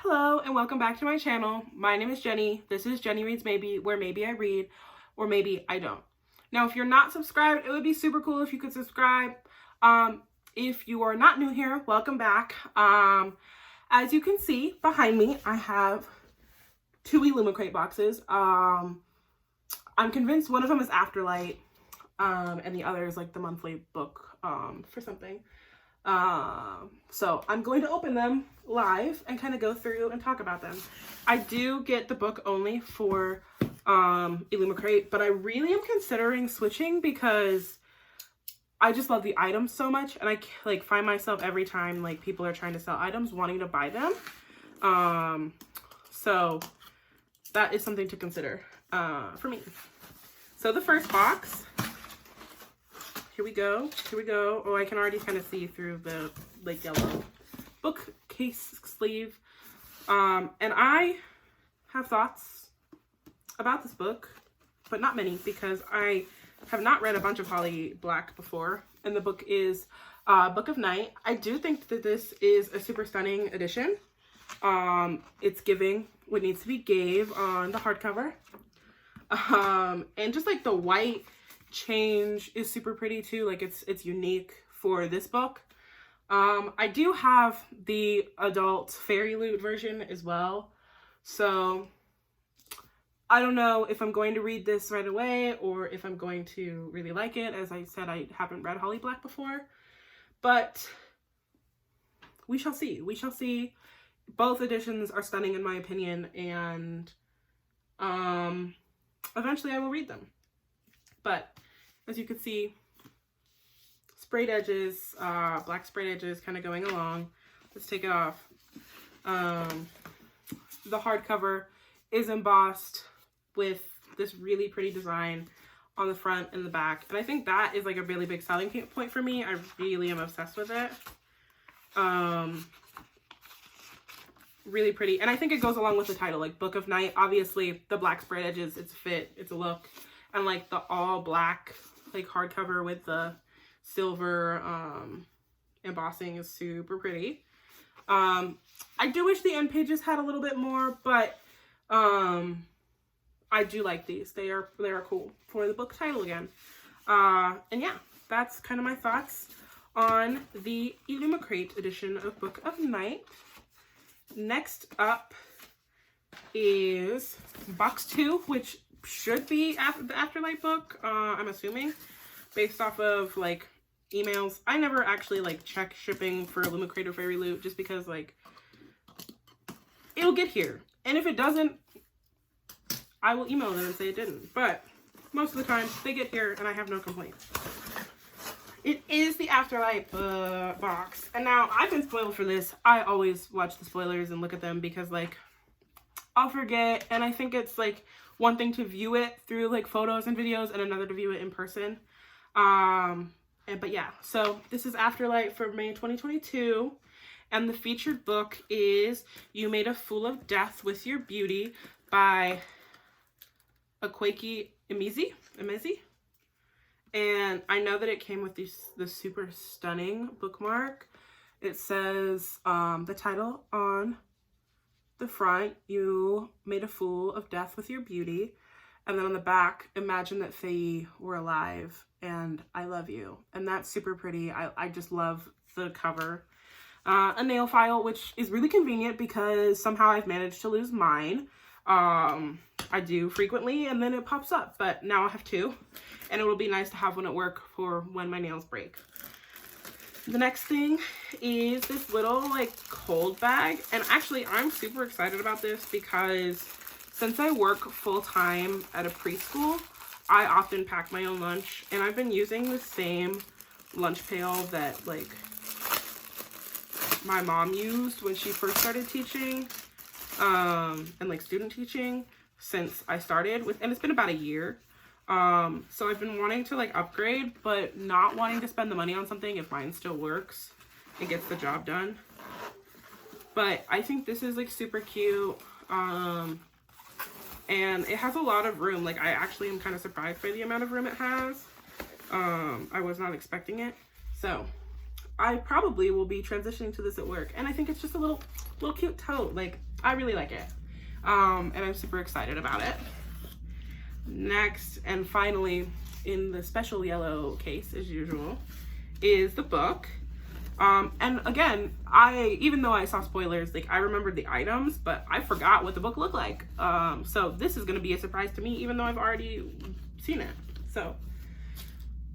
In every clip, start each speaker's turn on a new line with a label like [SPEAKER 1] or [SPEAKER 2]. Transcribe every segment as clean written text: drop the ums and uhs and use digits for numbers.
[SPEAKER 1] Hello and welcome back to my channel. My name is Jenny. This is Jenny Reads Maybe, where maybe I read or maybe I don't. Now, if you're not subscribed, it would be super cool if you could subscribe. If you are not new here, welcome back. As you can see behind me, I have two illumicrate boxes. I'm convinced one of them is Afterlight, and the other is like the monthly book for something. So I'm going to open them live and kind of go through and talk about them. I do get the book only for illumicrate, but I really am considering switching because I just love the items so much, and I like find myself every time like people are trying to sell items wanting to buy them. So that is something to consider for me. So the first box, here we go. Oh, I can already kind of see through the like yellow bookcase sleeve. And I have thoughts about this book, but not many because I have not read a bunch of Holly Black before. And the book is Book of Night. I do think that this is a super stunning edition. It's giving what needs to be gave on the hardcover. And just like the white change is super pretty too. Like it's unique for this book. I do have the adult fairy loot version as well, so I don't know if I'm going to read this right away or if I'm going to really like it. As I said, I haven't read Holly Black before, but we shall see. Both editions are stunning in my opinion, and eventually I will read them. But as you can see, sprayed edges, black sprayed edges kind of going along. Let's take it off. The hardcover is embossed with this really pretty design on the front and the back. And I think that is like a really big selling point for me. I really am obsessed with it. Really pretty. And I think it goes along with the title, like Book of Night. Obviously, the black sprayed edges, it's a fit, it's a look. And like the all black like hardcover with the silver embossing is super pretty. I do wish the end pages had a little bit more, but I do like these. They are cool for the book title again. And yeah, that's kind of my thoughts on the illumicrate edition of Book of Night. Next up is box 2, which should be the Afterlight book, I'm assuming, based off of like emails. I never actually like check shipping for illumicrate or fairy loot just because like it'll get here, and if it doesn't, I will email them and say it didn't. But most of the time they get here and I have no complaints. It is the Afterlight box, and now I've been spoiled for this. I always watch the spoilers and look at them because like I'll forget, and I think it's like one thing to view it through like photos and videos and another to view it in person. But yeah, so this is Afterlight for May 2022, and the featured book is You Made a Fool of Death with Your Beauty by Akwaeke Emezi. And I know that it came with this super stunning bookmark. It says the title on the front, You Made a Fool of Death with Your Beauty. And then on the back, imagine that Faye were alive and I love you. And that's super pretty. I just love the cover. A nail file, which is really convenient because somehow I've managed to lose mine. I do frequently, and then it pops up, but now I have two, and it will be nice to have one at work for when my nails break. The next thing is this little like cold bag, and actually I'm super excited about this because since I work full-time at a preschool, I often pack my own lunch, and I've been using the same lunch pail that like my mom used when she first started teaching and like student teaching since I started with, and it's been about a year. So I've been wanting to like upgrade, but not wanting to spend the money on something if mine still works and gets the job done. But I think this is like super cute. And it has a lot of room. Like I actually am kind of surprised by the amount of room it has. I was not expecting it. So I probably will be transitioning to this at work, and I think it's just a little cute tote. Like I really like it. And I'm super excited about it. Next, and finally, in the special yellow case, as usual, is the book. And again, even though I saw spoilers, like I remembered the items, but I forgot what the book looked like. So this is gonna be a surprise to me, even though I've already seen it. So,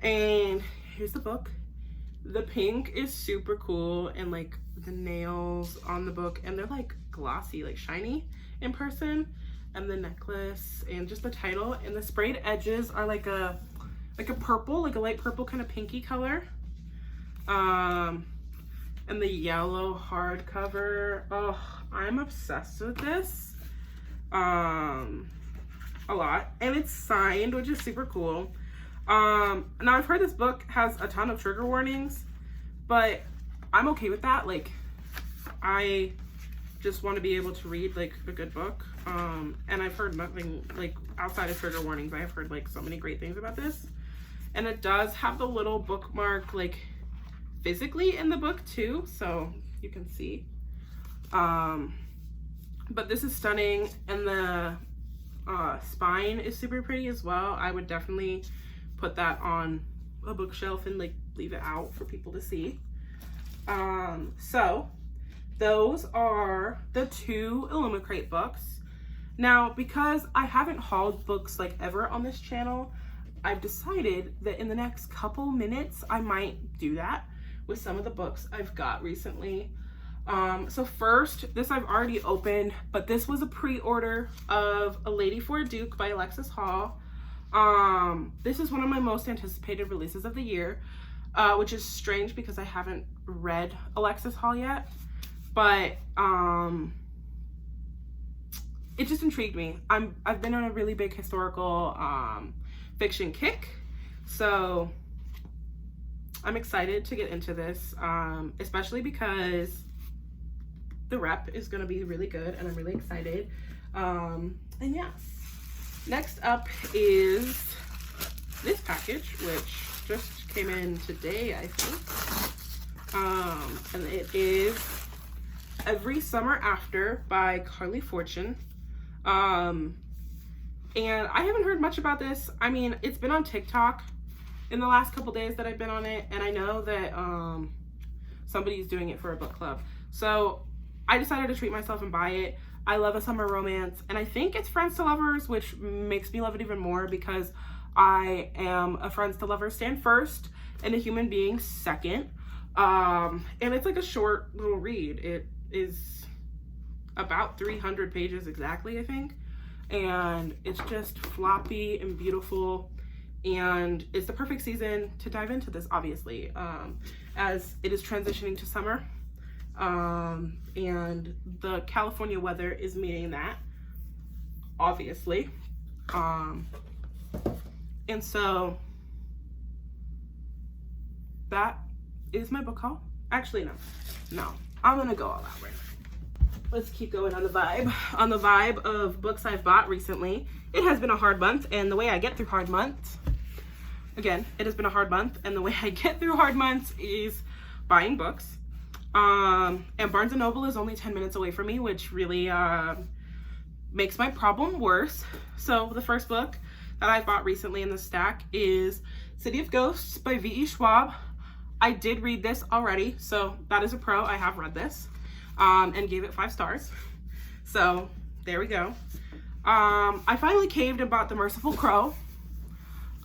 [SPEAKER 1] and here's the book. The pink is super cool, and like the nails on the book, and they're like glossy, like shiny in person, and the necklace, and just the title, and the sprayed edges are like a purple, like a light purple kind of pinky color. And the yellow hardcover. Oh, I'm obsessed with this. A lot. And it's signed, which is super cool. Now I've heard this book has a ton of trigger warnings, but I'm okay with that. Like, I just want to be able to read like a good book. And I've heard nothing like outside of trigger warnings. I have heard like so many great things about this. And it does have the little bookmark like physically in the book too, so you can see. But this is stunning, and the spine is super pretty as well. I would definitely put that on a bookshelf and like leave it out for people to see. So those are the 2 illumicrate books. Now, because I haven't hauled books like ever on this channel, I've decided that in the next couple minutes I might do that with some of the books I've got recently. So first, this I've already opened, but this was a pre-order of A Lady for a Duke by Alexis Hall. This is one of my most anticipated releases of the year, which is strange because I haven't read Alexis Hall yet, but it just intrigued me. I've been on a really big historical fiction kick, so I'm excited to get into this, especially because the rep is going to be really good, and I'm really excited. And yes, next up is this package, which just came in today, I think. And it is Every Summer After by Carly Fortune. And I haven't heard much about this. I mean, it's been on TikTok in the last couple days that I've been on it, and I know that somebody's doing it for a book club. So I decided to treat myself and buy it. I love a summer romance, and I think it's friends to lovers, which makes me love it even more because I am a friends to lovers stand first and a human being second. And it's like a short little read. It is about 300 pages exactly, I think. And it's just floppy and beautiful. And it's the perfect season to dive into this, obviously, as it is transitioning to summer. And the California weather is meaning that, obviously. And so that is my book haul. Actually, no, I'm gonna go all out right now. Let's keep going on the vibe. On the vibe of books I've bought recently. It has been a hard month, and the way I get through hard months, again, it has been a hard month, and the way I get through hard months is buying books. And Barnes & Noble is only 10 minutes away from me, which really makes my problem worse. So the first book that I bought recently in the stack is City of Ghosts by V.E. Schwab. I did read this already, so that is a pro. I have read this and gave it 5 stars. So there we go. I finally caved and bought The Merciful Crow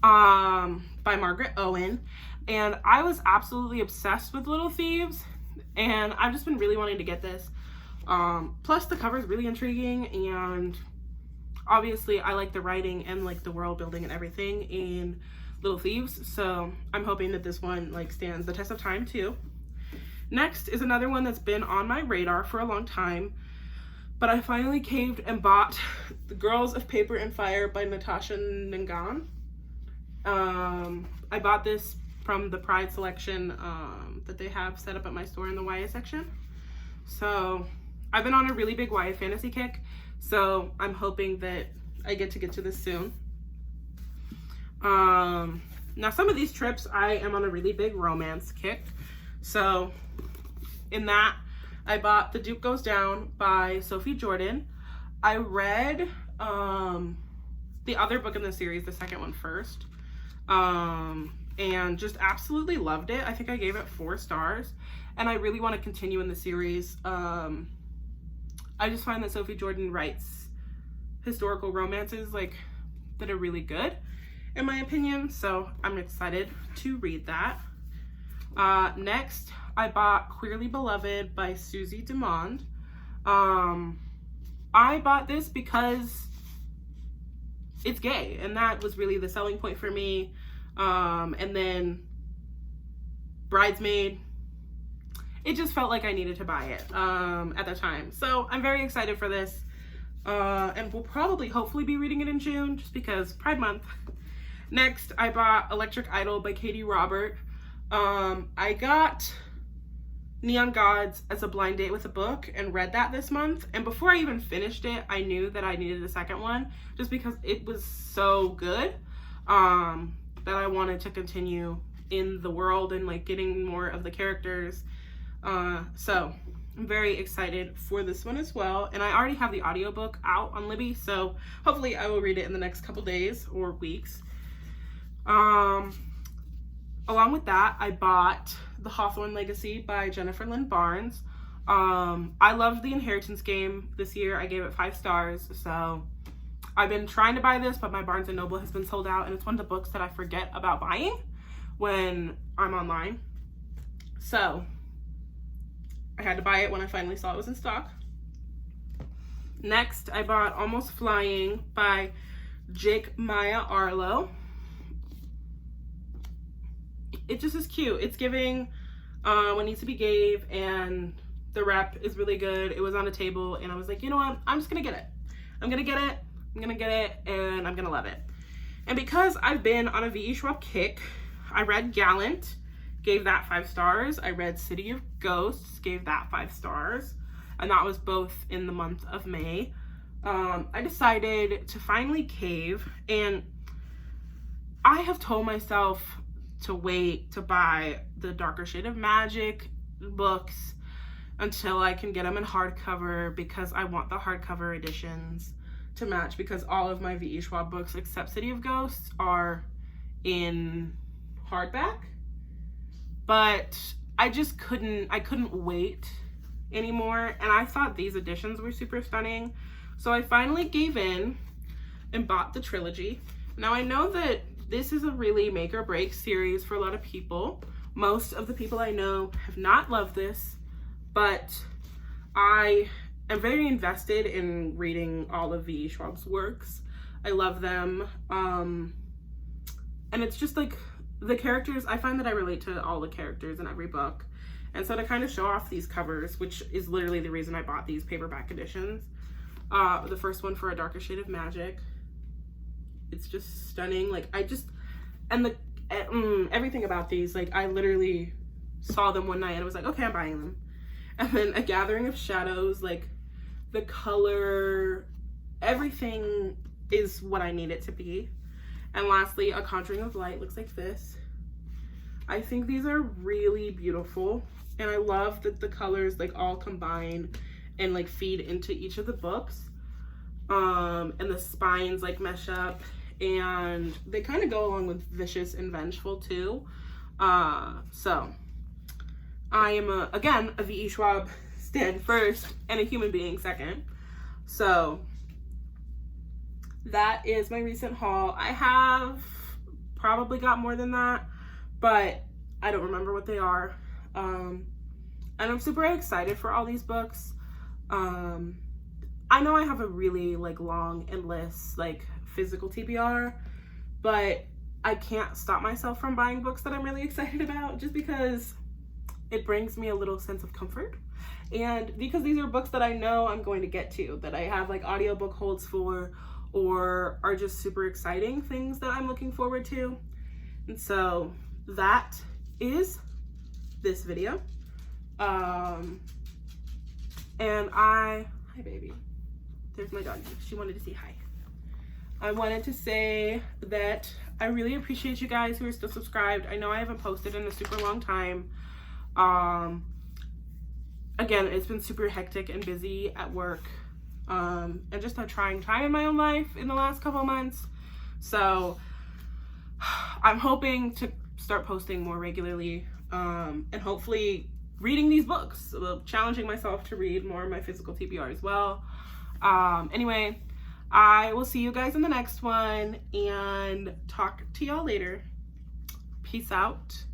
[SPEAKER 1] by Margaret Owen, and I was absolutely obsessed with Little Thieves, and I've just been really wanting to get this. Plus the cover is really intriguing, and obviously I like the writing and like the world building and everything in Little Thieves, so I'm hoping that this one like stands the test of time too. Next is another one that's been on my radar for a long time, but I finally caved and bought The Girls of Paper and Fire by Natasha Nangan. I bought this from the Pride selection that they have set up at my store in the YA section. So I've been on a really big YA fantasy kick, so I'm hoping that I get to this soon. Now some of these trips I am on a really big romance kick, so in that I bought The Duke Goes Down by Sophie Jordan. I read the other book in the series, the second one first, and just absolutely loved it. I think I gave it 4 stars, and I really want to continue in the series. I just find that Sophie Jordan writes historical romances like that are really good, in my opinion, so I'm excited to read that. Next, I bought Queerly Beloved by Susie Dumond. I bought this because it's gay, and that was really the selling point for me. And then Bridesmaid, it just felt like I needed to buy it at the time. So I'm very excited for this, and we'll probably hopefully be reading it in June just because Pride Month. Next, I bought Electric Idol by Katie Robert. I got Neon Gods as a blind date with a book and read that this month, and before I even finished it, I knew that I needed a second one just because it was so good that I wanted to continue in the world and like getting more of the characters. So I'm very excited for this one as well, and I already have the audiobook out on Libby, so hopefully I will read it in the next couple days or weeks. Along with that, I bought The Hawthorne Legacy by Jennifer Lynn Barnes. I loved The Inheritance Game this year. I gave it 5 stars, so I've been trying to buy this, but my Barnes & Noble has been sold out, and it's one of the books that I forget about buying when I'm online. So I had to buy it when I finally saw it was in stock. Next, I bought Almost Flying by Jake Maya Arlo. It just is cute. It's giving What Needs to Be Gave, and the rep is really good. It was on a table, and I was like, you know what? I'm just gonna get it. I'm gonna get it, and I'm gonna love it. And because I've been on a V.E. Schwab kick, I read Gallant, gave that 5 stars. I read City of Ghosts, gave that 5 stars, and that was both in the month of May. I decided to finally cave, and I have told myself to wait to buy the Darker Shade of Magic books until I can get them in hardcover, because I want the hardcover editions to match, because all of my V.E. Schwab books except City of Ghosts are in hardback. But I just couldn't wait anymore, and I thought these editions were super stunning. So I finally gave in and bought the trilogy. Now I know that this is a really make or break series for a lot of people. Most of the people I know have not loved this, but I am very invested in reading all of V.E. Schwab's works. I love them. And it's just like the characters, I find that I relate to all the characters in every book. And so to kind of show off these covers, which is literally the reason I bought these paperback editions. The first one for A Darker Shade of Magic. It's just stunning. Like everything about these, like I literally saw them one night and I was like, okay, I'm buying them. And then A Gathering of Shadows, like the color, everything is what I need it to be. And lastly, A Conjuring of Light looks like this. I think these are really beautiful, and I love that the colors like all combine and like feed into each of the books. And the spines like mesh up, and they kind of go along with Vicious and Vengeful too. So I am again a V.E. Schwab stan first and a human being second. So that is my recent haul. I have probably got more than that, but I don't remember what they are. And I'm super excited for all these books. I know I have a really like long, endless, like physical TBR, but I can't stop myself from buying books that I'm really excited about just because it brings me a little sense of comfort. And because these are books that I know I'm going to get to, that I have like audiobook holds for, or are just super exciting things that I'm looking forward to. And so that is this video. And hi baby. There's my doggy. She wanted to say hi. I wanted to say that I really appreciate you guys who are still subscribed. I know I haven't posted in a super long time. again, it's been super hectic and busy at work, and just a trying time in my own life in the last couple of months. So I'm hoping to start posting more regularly, and hopefully reading these books, challenging myself to read more of my physical TBR as well. Anyway, I will see you guys in the next one and talk to y'all later. Peace out.